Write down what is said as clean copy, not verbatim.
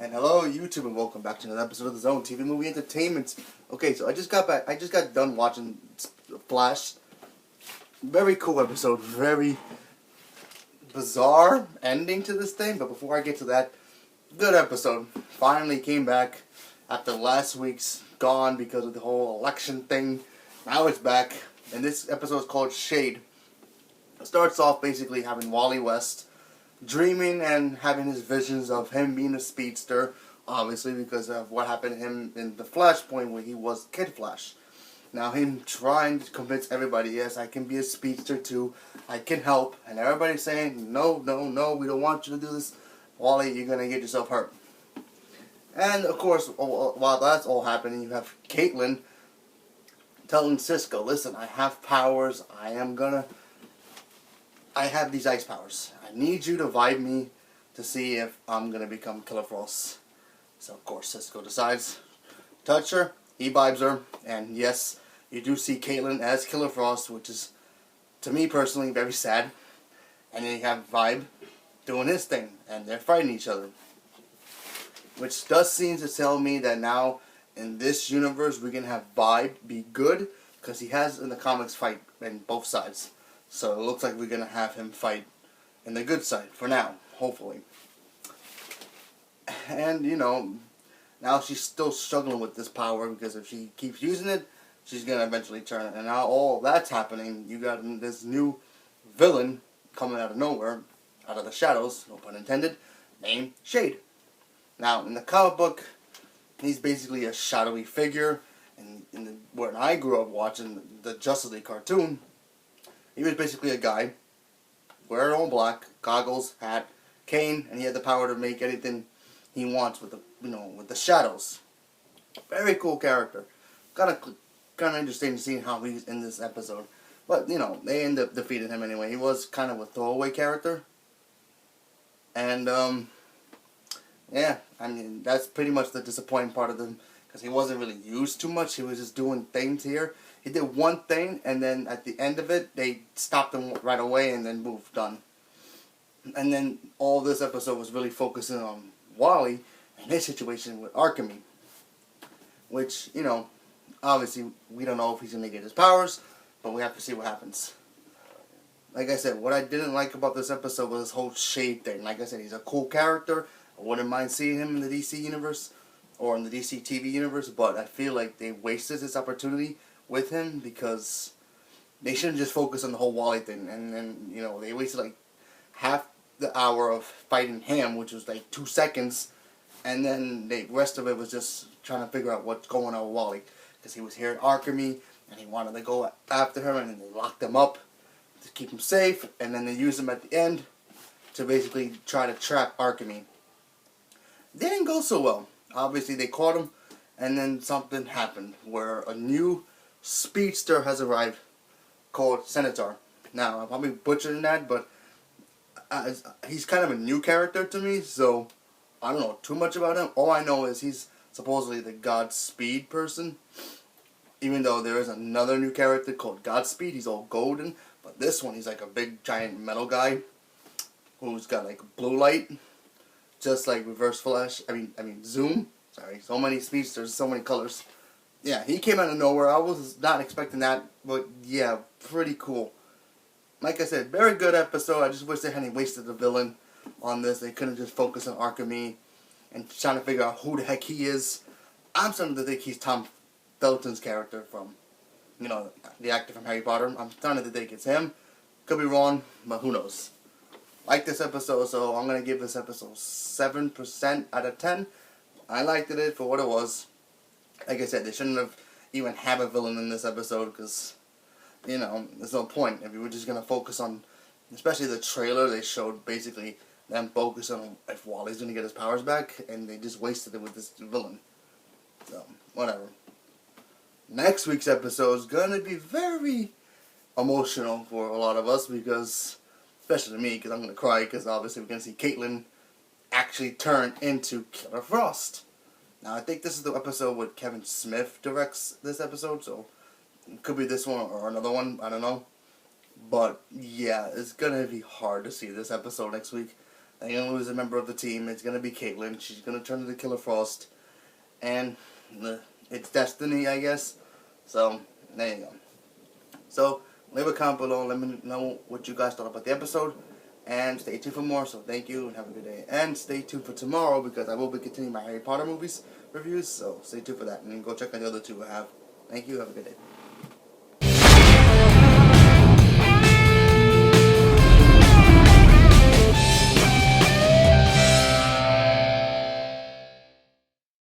And hello YouTube and welcome back to another episode of the Zone TV Movie Entertainment. Okay, so I just got done watching Flash. Very cool episode, very bizarre ending to this thing, but before I get to that, good episode. Finally came back after last week's gone because of the whole election thing. Now it's back, and this episode is called Shade. It starts off basically having Wally West dreaming and having his visions of him being a speedster, obviously because of what happened to him in the Flashpoint where he was Kid Flash. Now him trying to convince everybody, yes, I can be a speedster too, I can help, and everybody's saying, no, no, no, we don't want you to do this, Wally, you're going to get yourself hurt. And of course, while that's all happening, you have Caitlin telling Cisco, listen, I have powers, I have these ice powers. I need you to vibe me to see if I'm going to become Killer Frost. So of course Cisco decides to touch her, he vibes her, and yes, you do see Caitlin as Killer Frost, which is, to me personally, very sad. And then you have Vibe doing his thing, and they're fighting each other. Which does seem to tell me that now, in this universe, we can have Vibe be good, because he has in the comics fight in both sides. So it looks like we're going to have him fight in the good side, for now, hopefully. And, you know, now she's still struggling with this power, because if she keeps using it, she's going to eventually turn it. And now all that's happening, you got this new villain coming out of nowhere, out of the shadows, no pun intended, named Shade. Now, in the comic book, he's basically a shadowy figure. And when I grew up watching the Justice League cartoon, he was basically a guy wearing all black, goggles, hat, cane, and he had the power to make anything he wants with the shadows. Very cool character. Kind of interesting seeing how he's in this episode. But they end up defeating him anyway. He was kind of a throwaway character, and yeah, I mean that's pretty much the disappointing part of him because he wasn't really used too much. He was just doing things here. He did one thing, and then at the end of it, they stopped him right away, and then moved on. And then all this episode was really focusing on Wally and his situation with Archemy, which, obviously we don't know if he's going to get his powers, but we have to see what happens. Like I said, what I didn't like about this episode was this whole Shade thing. Like I said, he's a cool character. I wouldn't mind seeing him in the DC universe, or in the DC TV universe, but I feel like they wasted this opportunity with him because they shouldn't just focus on the whole Wally thing. And then, they wasted like half the hour of fighting him, which was like 2 seconds, and then the rest of it was just trying to figure out what's going on with Wally. Because he was here at Archemy, and he wanted to go after him, and then they locked him up to keep him safe, and then they used him at the end to basically try to trap Archemy. They didn't go so well. Obviously, they caught him, and then something happened where a new speedster has arrived called Senator. Now, I'm probably butchering that, but he's kind of a new character to me, so I don't know too much about him. All I know is he's supposedly the Godspeed person, even though there is another new character called Godspeed. He's all golden, but this one, he's like a big, giant metal guy who's got like blue light, just like Reverse Flash. I mean Zoom. Sorry, so many speedsters, so many colors. Yeah, he came out of nowhere. I was not expecting that, but yeah, pretty cool. Like I said, very good episode. I just wish they hadn't wasted the villain on this. They couldn't just focus on Archemy and trying to figure out who the heck he is. I'm starting to think he's Tom Felton's character from, the actor from Harry Potter. I'm starting to think it's him. Could be wrong, but who knows. Like this episode, so I'm going to give this episode 7% out of 10. I liked it for what it was. Like I said, they shouldn't have even had a villain in this episode because, there's no point. If you were just going to focus on, especially the trailer, they showed basically them focus on if Wally's going to get his powers back, and they just wasted it with this villain. So, whatever. Next week's episode is going to be very emotional for a lot of us because, especially me, because I'm going to cry because obviously we're going to see Caitlin actually turn into Killer Frost. Now, I think this is the episode where Kevin Smith directs this episode, so it could be this one or another one, I don't know. But, yeah, it's going to be hard to see this episode next week. They're going to lose a member of the team. It's going to be Caitlyn. She's going to turn into Killer Frost. And it's destiny, I guess. So, there you go. So, leave a comment below. Let me know what you guys thought about the episode. And stay tuned for more. So, thank you and have a good day. And stay tuned for tomorrow because I will be continuing my Harry Potter movies reviews. So, stay tuned for that. And go check out the other two I have. Thank you. Have a good day.